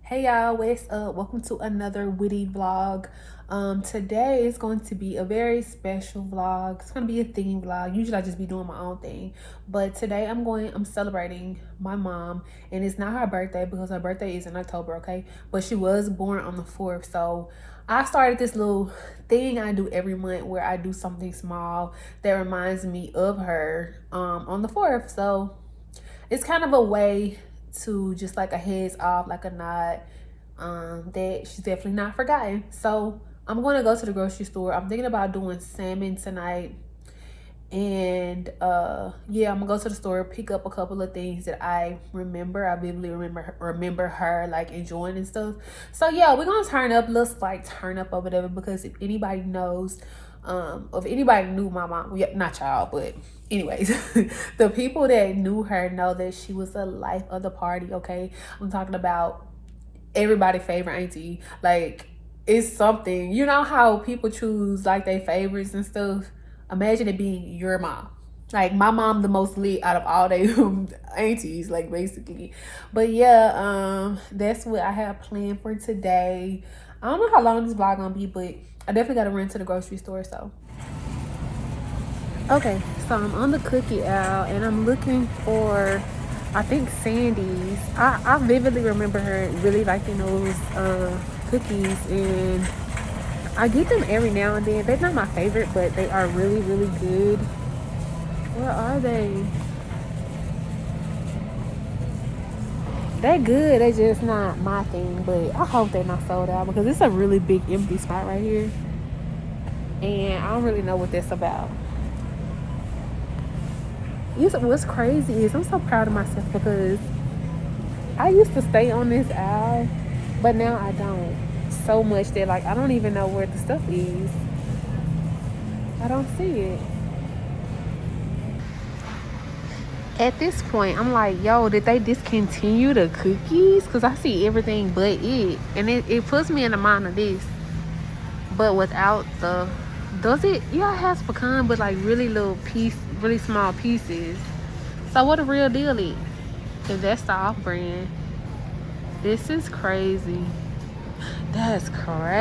Hey y'all, what's up? Welcome to another witty vlog. Today is going to be a very special vlog. It's gonna be a theme vlog. Usually I just be doing my own thing, but today I'm celebrating my mom, and it's not her birthday because her birthday is in October, okay? But she was born on the 4th, so I started this little thing I do every month where I do something small that reminds me of her on the 4th. So it's kind of a way to just like a heads off, like a nod, that she's definitely not forgotten. So I'm going to go to the grocery store. I'm thinking about doing salmon tonight, and yeah, I'm gonna go to the store, pick up a couple of things that I vividly remember her like enjoying and stuff. So yeah, we're gonna turn up, let's like turn up or whatever, because if anybody knows, if anybody knew my mom, yeah, not y'all, but anyways, the people that knew her know that she was the life of the party. Okay, I'm talking about everybody's favorite auntie. Like, it's something, you know how people choose like their favorites and stuff. Imagine it being your mom. Like, my mom the most lit out of all they aunties, like, basically. But yeah, that's what I have planned for today. I don't know how long this vlog gonna be, but I definitely gotta run to the grocery store. So okay, so I'm on the cookie aisle and I'm looking for, I think, Sandy's. I vividly remember her really liking those cookies, and I get them every now and then. They're not my favorite, but they are really, really good. Where are they? They're good. They're just not my thing, but I hope they're not sold out because it's a really big empty spot right here, and I don't really know what that's about. What's crazy is I'm so proud of myself because I used to stay on this aisle, but now I don't. So much that like I don't even know where the stuff is. I don't see it. At this point, I'm like, yo, did they discontinue the cookies? Because I see everything but it. And it puts me in the mind of this. But without the... Does it? Yeah, it has pecan, but like really really small pieces. So what a real deal is? If that's the off-brand. This is crazy. That's crazy.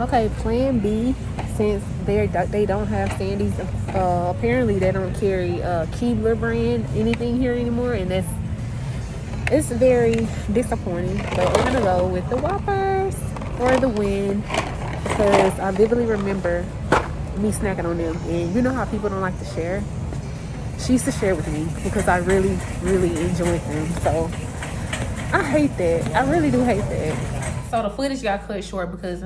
Okay, plan B, since they don't have Sandy's, apparently they don't carry Keebler brand anything here anymore, and it's very disappointing. But we're gonna go with the Whoppers for the win because I vividly remember me snacking on them, and you know how people don't like to share. She used to share with me because I really, really enjoyed them. So I hate that. I really do hate that. So the footage got cut short because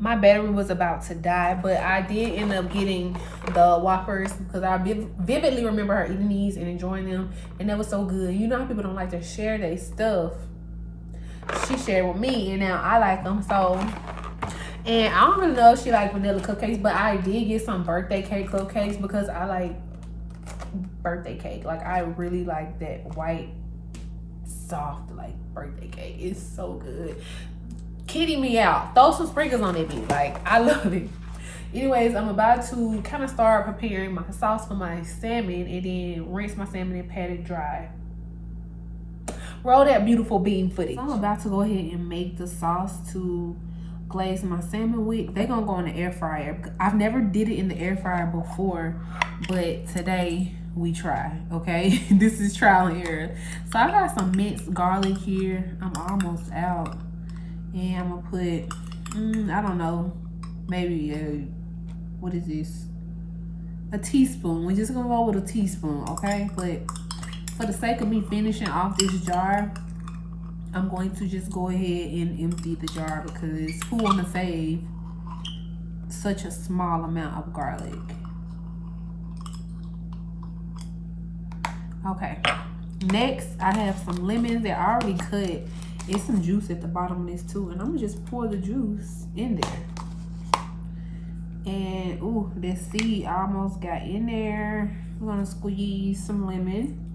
my battery was about to die, but I did end up getting the Whoppers because I vividly remember her eating these and enjoying them, and that was so good. You know how people don't like to share their stuff. She shared with me, and now I like them. So, and I don't really know if she like vanilla cupcakes, but I did get some birthday cake cupcakes because I like birthday cake. Like, I really like that white, soft, like, birthday cake. It's so good. Kitty me out. Throw some sprinkles on it, bitch. Like, I love it. Anyways, I'm about to kind of start preparing my sauce for my salmon, and then rinse my salmon and pat it dry. Roll that beautiful bean footage. So I'm about to go ahead and make the sauce to glaze my salmon with. They're gonna go in the air fryer. I've never did it in the air fryer before, but today we try. Okay. This is trial and error. So I got some minced garlic here. I'm almost out. And I'm gonna put, I don't know, maybe what is this? A teaspoon. We're just gonna go with a teaspoon, okay? But for the sake of me finishing off this jar, I'm going to just go ahead and empty the jar because who wanna save such a small amount of garlic? Okay. Next, I have some lemons that I already cut. It's some juice at the bottom of this too, and I'm gonna just pour the juice in there. And ooh, that seed almost got in there. We're gonna squeeze some lemon.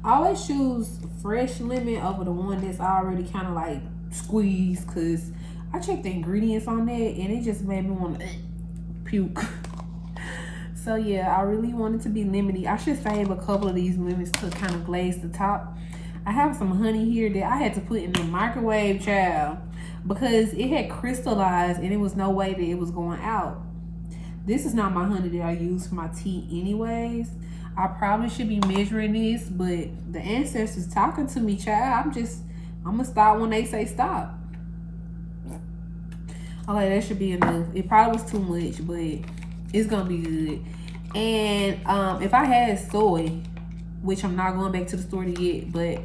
I always choose fresh lemon over the one that's already kind of like squeezed, because I checked the ingredients on that and it just made me want to puke. So yeah, I really want it to be lemony. I should save a couple of these lemons to kind of glaze the top. I have some honey here that I had to put in the microwave, child, because it had crystallized and it was no way that it was going out. This is not my honey that I use for my tea anyways. I probably should be measuring this, but the ancestors talking to me, child. I'm gonna stop when they say stop. Okay, that should be enough. It probably was too much, but it's gonna be good. And if I had soy, which I'm not going back to the store to get, but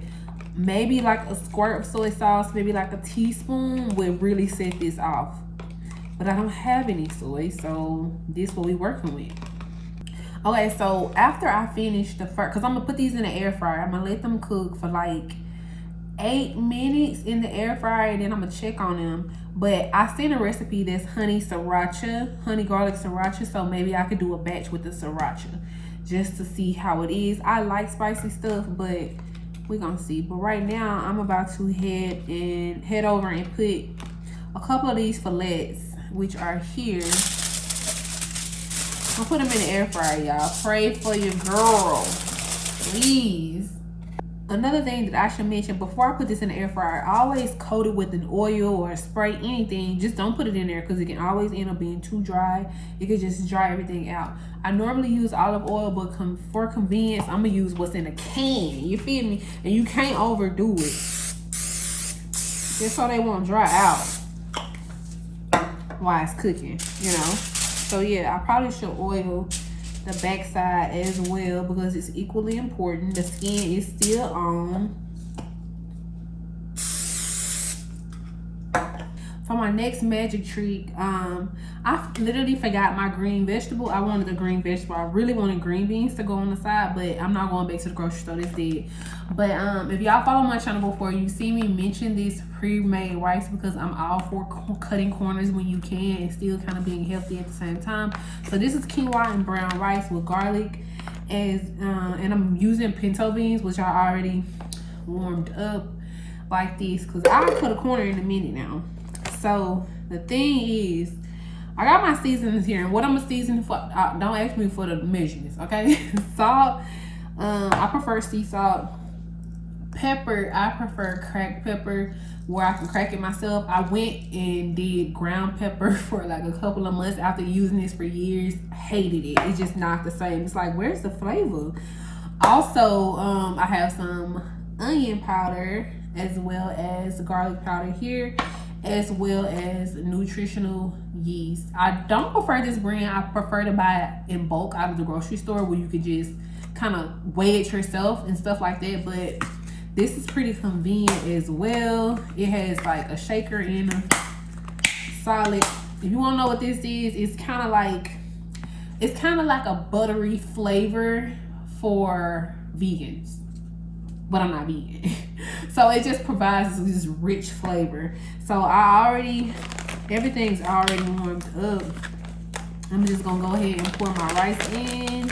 maybe like a squirt of soy sauce, maybe like a teaspoon would really set this off. But I don't have any soy, so this is what we working with. Okay, so after I finish the first, because I'm gonna put these in the air fryer, I'm gonna let them cook for like 8 minutes in the air fryer, and then I'm gonna check on them. But I seen a recipe that's honey sriracha, honey garlic sriracha, so maybe I could do a batch with the sriracha just to see how it is. I like spicy stuff, but we're gonna see. But right now I'm about to head over and put a couple of these fillets, which are here. I'll put them in the air fryer, y'all. Pray for your girl, please. Another thing that I should mention, before I put this in the air fryer, I always coat it with an oil or a spray, anything. Just don't put it in there because it can always end up being too dry. It could just dry everything out. I normally use olive oil, but for convenience, I'm going to use what's in a can. You feel me? And you can't overdo it. Just so they won't dry out while it's cooking, you know? So yeah, I probably should oil the backside as well because it's equally important. The skin is still on. For my next magic trick, I literally forgot my green vegetable. I wanted a green vegetable. I really wanted green beans to go on the side, but I'm not going back to the grocery store. That's dead. But if y'all follow my channel before, you see me mention this pre-made rice because I'm all for cutting corners when you can and still kind of being healthy at the same time. So this is quinoa and brown rice with garlic, and I'm using pinto beans, which I already warmed up like this because I'll cut a corner in a minute now. So the thing is, I got my seasonings here, and what I'm gonna season for, don't ask me for the measurements, okay? Salt, I prefer sea salt. Pepper, I prefer cracked pepper where I can crack it myself. I went and did ground pepper for like a couple of months after using this for years. Hated it. It's just not the same. It's like, where's the flavor? Also, I have some onion powder as well as garlic powder here, as well as nutritional yeast. I don't prefer this brand. I prefer to buy it in bulk out of the grocery store where you could just kind of weigh it yourself and stuff like that. But this is pretty convenient as well. It has like a shaker and a solid. If you want to know what this is, it's kind of like a buttery flavor for vegans, but I'm not vegan. So it just provides this rich flavor. So everything's already warmed up. I'm just gonna go ahead and pour my rice in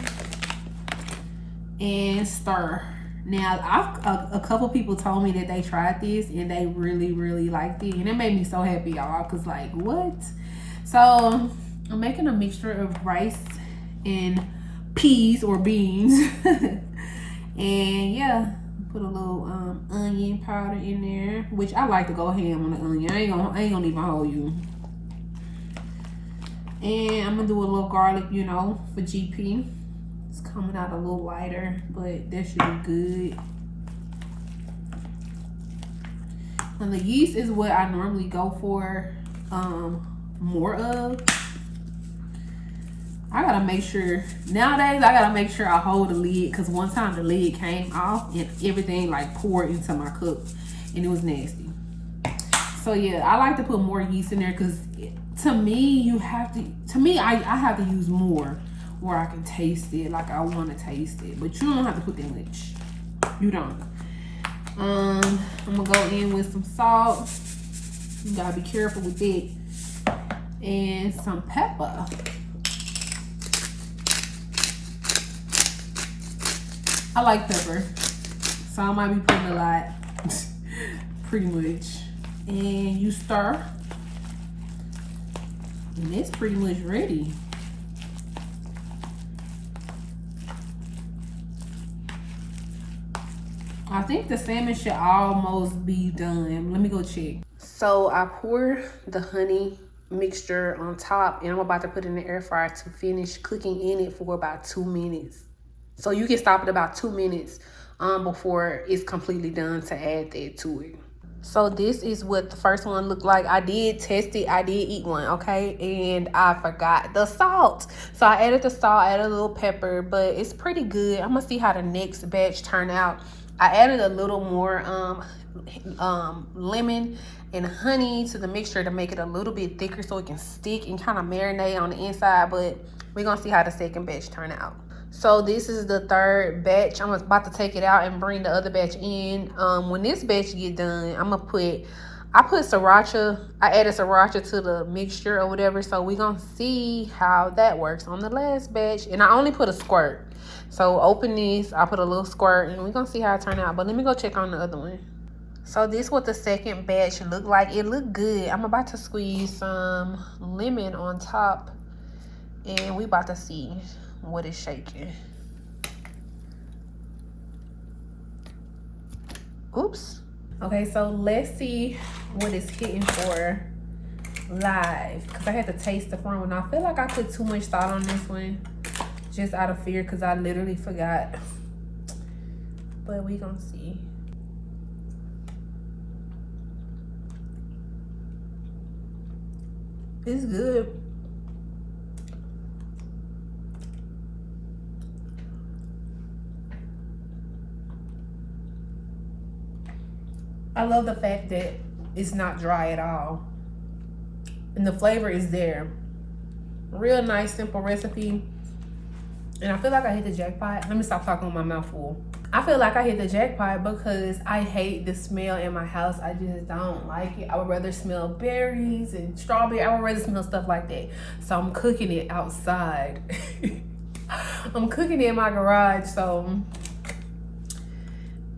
and stir. Now, a couple people told me that they tried this and they really, really liked it. And it made me so happy, y'all, because like, what? So I'm making a mixture of rice and peas or beans. And yeah, put a little onion powder in there, which I like to go ham on the onion. I ain't gonna even hold you. And I'm gonna do a little garlic, you know, for GP. It's coming out a little lighter, but that should be good. And the yeast is what I normally go for more of. I gotta make sure, nowadays I gotta make sure I hold the lid, because one time the lid came off and everything like poured into my cup and it was nasty. So yeah, I like to put more yeast in there because to me, I have to use more where I can taste it like I want to taste it. But you don't have to put that much. You don't. I'm gonna go in with some salt. You gotta be careful with it. And some pepper. I like pepper, so I might be putting a lot, pretty much. And you stir, and it's pretty much ready. I think the salmon should almost be done. Let me go check. So I pour the honey mixture on top, and I'm about to put it in the air fryer to finish cooking in it for about 2 minutes. So you can stop at about 2 minutes before it's completely done to add that to it. So this is what the first one looked like. I did test it. I did eat one, okay? And I forgot the salt. So I added the salt, added a little pepper, but it's pretty good. I'm gonna see how the next batch turn out. I added a little more lemon and honey to the mixture to make it a little bit thicker so it can stick and kind of marinate on the inside, but we're gonna see how the second batch turn out. So this is the third batch. I'm about to take it out and bring the other batch in. When this batch get done, I put sriracha. I added sriracha to the mixture or whatever. So we're gonna see how that works on the last batch. And I only put a squirt. So open this, I put a little squirt, and we're gonna see how it turned out. But let me go check on the other one. So this what the second batch looked like. It looked good. I'm about to squeeze some lemon on top, and we about to see what is shaking. Oops. Okay, so let's see what it's hitting for live, because I had to taste the front one. I feel like I put too much salt on this one just out of fear, because I literally forgot, but we gonna see. It's good. I love the fact that it's not dry at all. And the flavor is there. Real nice, simple recipe. And I feel like I hit the jackpot. Let me stop talking with my mouth full. I feel like I hit the jackpot because I hate the smell in my house. I just don't like it. I would rather smell berries and strawberry. I would rather smell stuff like that. So I'm cooking it outside. I'm cooking it in my garage, so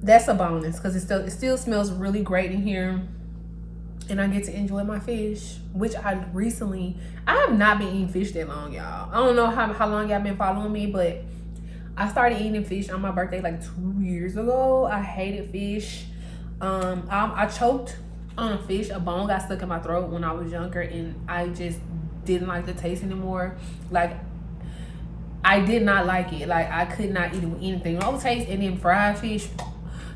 that's a bonus because it still smells really great in here, and I get to enjoy my fish, which I have not been eating fish that long, y'all. I don't know how long y'all been following me, but I started eating fish on my birthday like 2 years ago. I hated fish. I choked on a fish. A bone got stuck in my throat when I was younger, and I just didn't like the taste anymore. Like, I did not like it. Like, I could not eat it with anything. No taste. And then fried fish,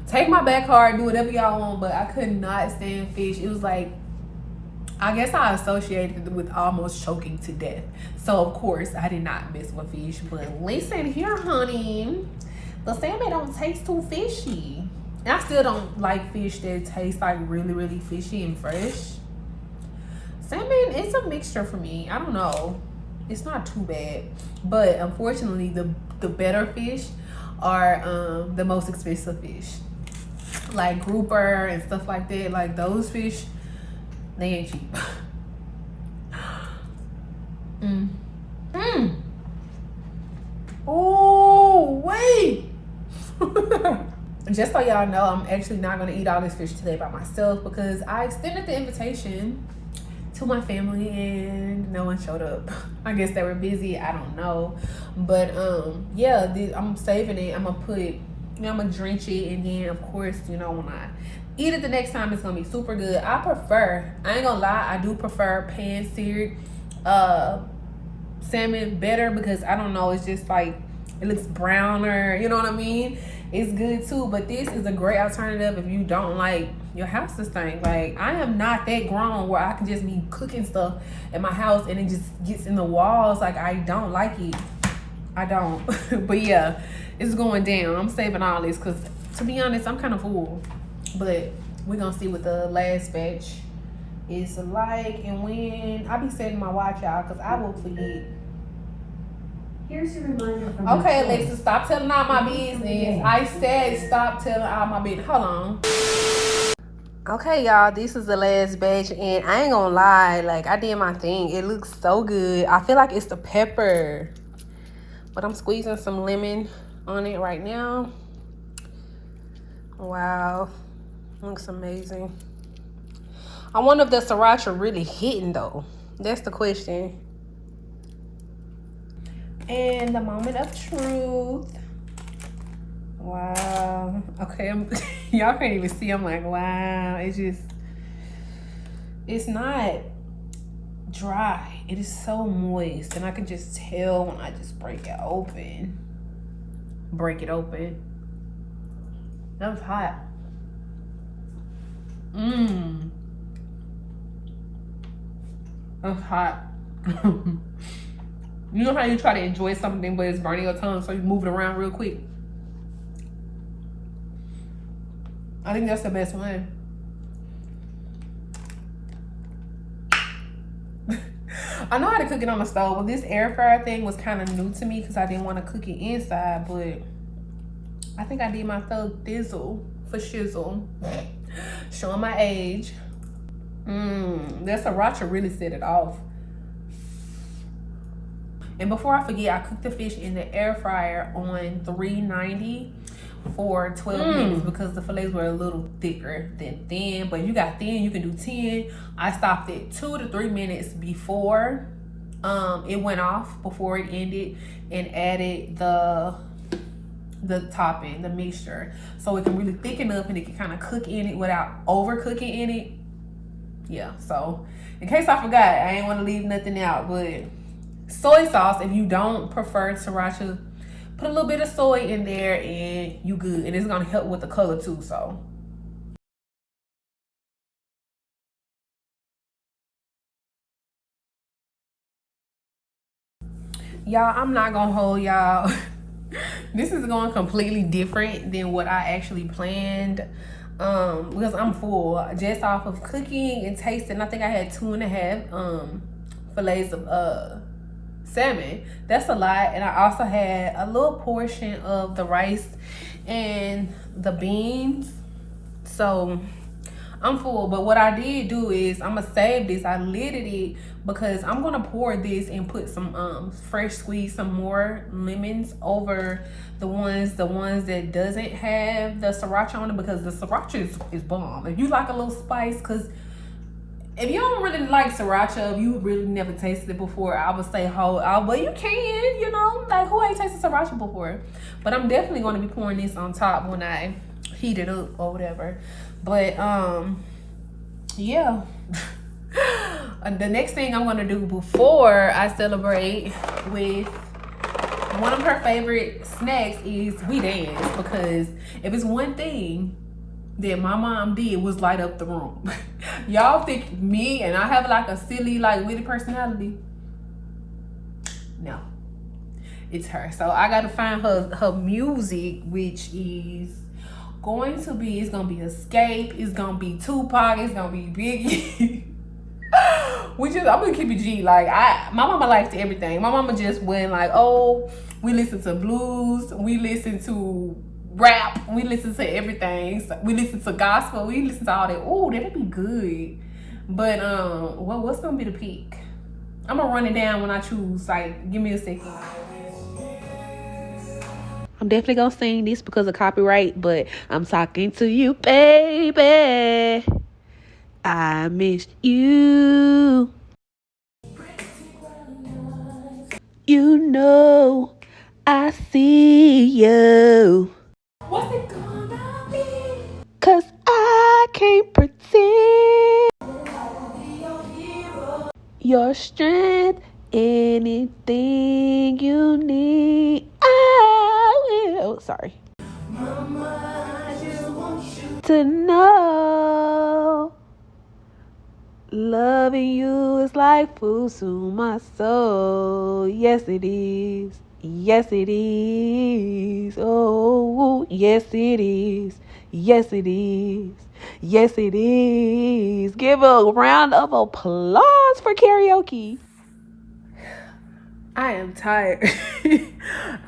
take my back hard, do whatever y'all want, but I could not stand fish. It was like, I guess I associated it with almost choking to death. So of course I did not mess with fish. But listen here, honey, the salmon don't taste too fishy. And I still don't like fish that taste like really, really fishy and fresh. Salmon, it's a mixture for me. I don't know. It's not too bad. But unfortunately, the better fish are the most expensive fish. Like grouper and stuff like that. Like those fish, they ain't cheap. Oh, wait. Just so y'all know, I'm actually not going to eat all this fish today by myself because I extended the invitation to my family and no one showed up. I guess they were busy. I don't know. But yeah, I'm saving it. I'm gonna drench it, and then of course, when I eat it the next time, it's gonna be super good. I ain't gonna lie, I do prefer pan-seared salmon better because I don't know, it's just like it looks browner, you know what I mean? It's good too, but this is a great alternative if you don't like your house to stink. Like, I am not that grown where I can just be cooking stuff in my house and it just gets in the walls. Like, I don't like it. I don't. But yeah, it's going down. I'm saving all this because, to be honest, I'm kind of full. But we're going to see what the last batch is like. And when I be setting my watch out because I will forget. Here's your reminder from Okay, Alexa, stop telling all my business. I said stop telling all my business. Hold on. Okay, y'all, this is the last batch, and I ain't gonna lie, like, I did my thing. It looks so good. I feel like it's the pepper, but I'm squeezing some lemon on it right now. Wow, looks amazing. I wonder if the sriracha really hitting though. That's the question. And the moment of truth. Wow. Okay, y'all can't even see. I'm like, wow. It's not dry. It is so moist, and I can just tell when I just break it open. That was hot. That's hot. You know how you try to enjoy something but it's burning your tongue, so you move it around real quick? I think that's the best one. I know how to cook it on the stove, but this air fryer thing was kind of new to me because I didn't want to cook it inside, but I think I did my thug thizzle for shizzle. Showing my age. That sriracha really set it off. And before I forget, I cooked the fish in the air fryer on 390 for 12 minutes because the fillets were a little thicker than thin. But if you got thin, you can do 10. I stopped it 2 to 3 minutes before it went off, before it ended, and added the topping, the mixture, so it can really thicken up and it can kind of cook in it without overcooking in it. Yeah, so in case I forgot, I ain't want to leave nothing out, but soy sauce, if you don't prefer sriracha, put a little bit of soy in there and you good, and it's gonna help with the color too. So y'all, I'm not gonna hold y'all. This is going completely different than what I actually planned, because I'm full just off of cooking and tasting. I think I had 2.5 fillets of salmon. That's a lot. And I also had a little portion of the rice and the beans, so I'm full. But what I did do is I'm gonna save this. I lidded it because I'm gonna pour this and put some fresh squeeze some more lemons over the ones that doesn't have the sriracha on it, because the sriracha is bomb. If you like a little spice, because if you don't really like sriracha, if you really never tasted it before, I would say but you can, you know, like who ain't tasted sriracha before? But I'm definitely going to be pouring this on top when I heat it up or whatever. But yeah. The next thing I'm gonna do before I celebrate with one of her favorite snacks is we dance, because if it's one thing that my mom did was light up the room. Y'all think me and I have like a silly, like witty personality? No, it's her. So I gotta find her music, which is going to be, it's gonna be Escape, it's gonna be Tupac, it's gonna be Biggie. I'm gonna keep it G. Like my mama liked everything. My mama just went like, oh, we listen to blues, we listen to rap, we listen to everything. So we listen to gospel, we listen to all that. Oh, that'd be good. But well, what's gonna be the peak? I'm gonna run it down when I choose. Like, give me a second. I'm definitely gonna sing this because of copyright, but I'm talking to you, baby. I miss you. You know I see you. What's it gonna be? 'Cause I can't pretend. Your strength, anything you need, I will. Sorry. Mama, I just want you to know. Loving you is like food to my soul. Yes, it is. Yes, it is. Oh, yes, it is. Yes, it is. Yes, it is. Give a round of applause for karaoke. I am tired.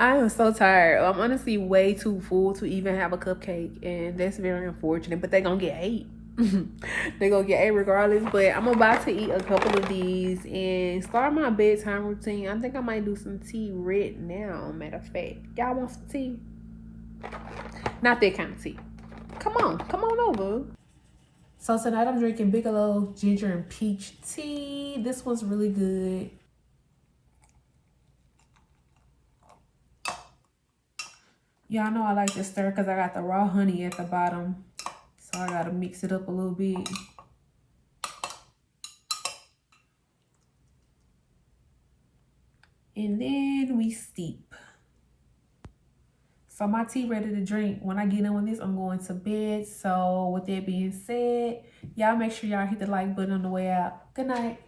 I am so tired. I'm honestly way too full to even have a cupcake, and that's very unfortunate. But they're gonna get 8. They're gonna get 8 regardless. But I'm about to eat a couple of these and start my bedtime routine. I think I might do some tea right now. Matter of fact, y'all want some tea? Not that kind of tea. Come on over. So tonight I'm drinking Bigelow ginger and peach tea. This one's really good. Y'all know I like to stir because I got the raw honey at the bottom. So I gotta mix it up a little bit. And then we steep. So my tea ready to drink. When I get in with this, I'm going to bed. So with that being said, y'all make sure y'all hit the like button on the way out. Good night.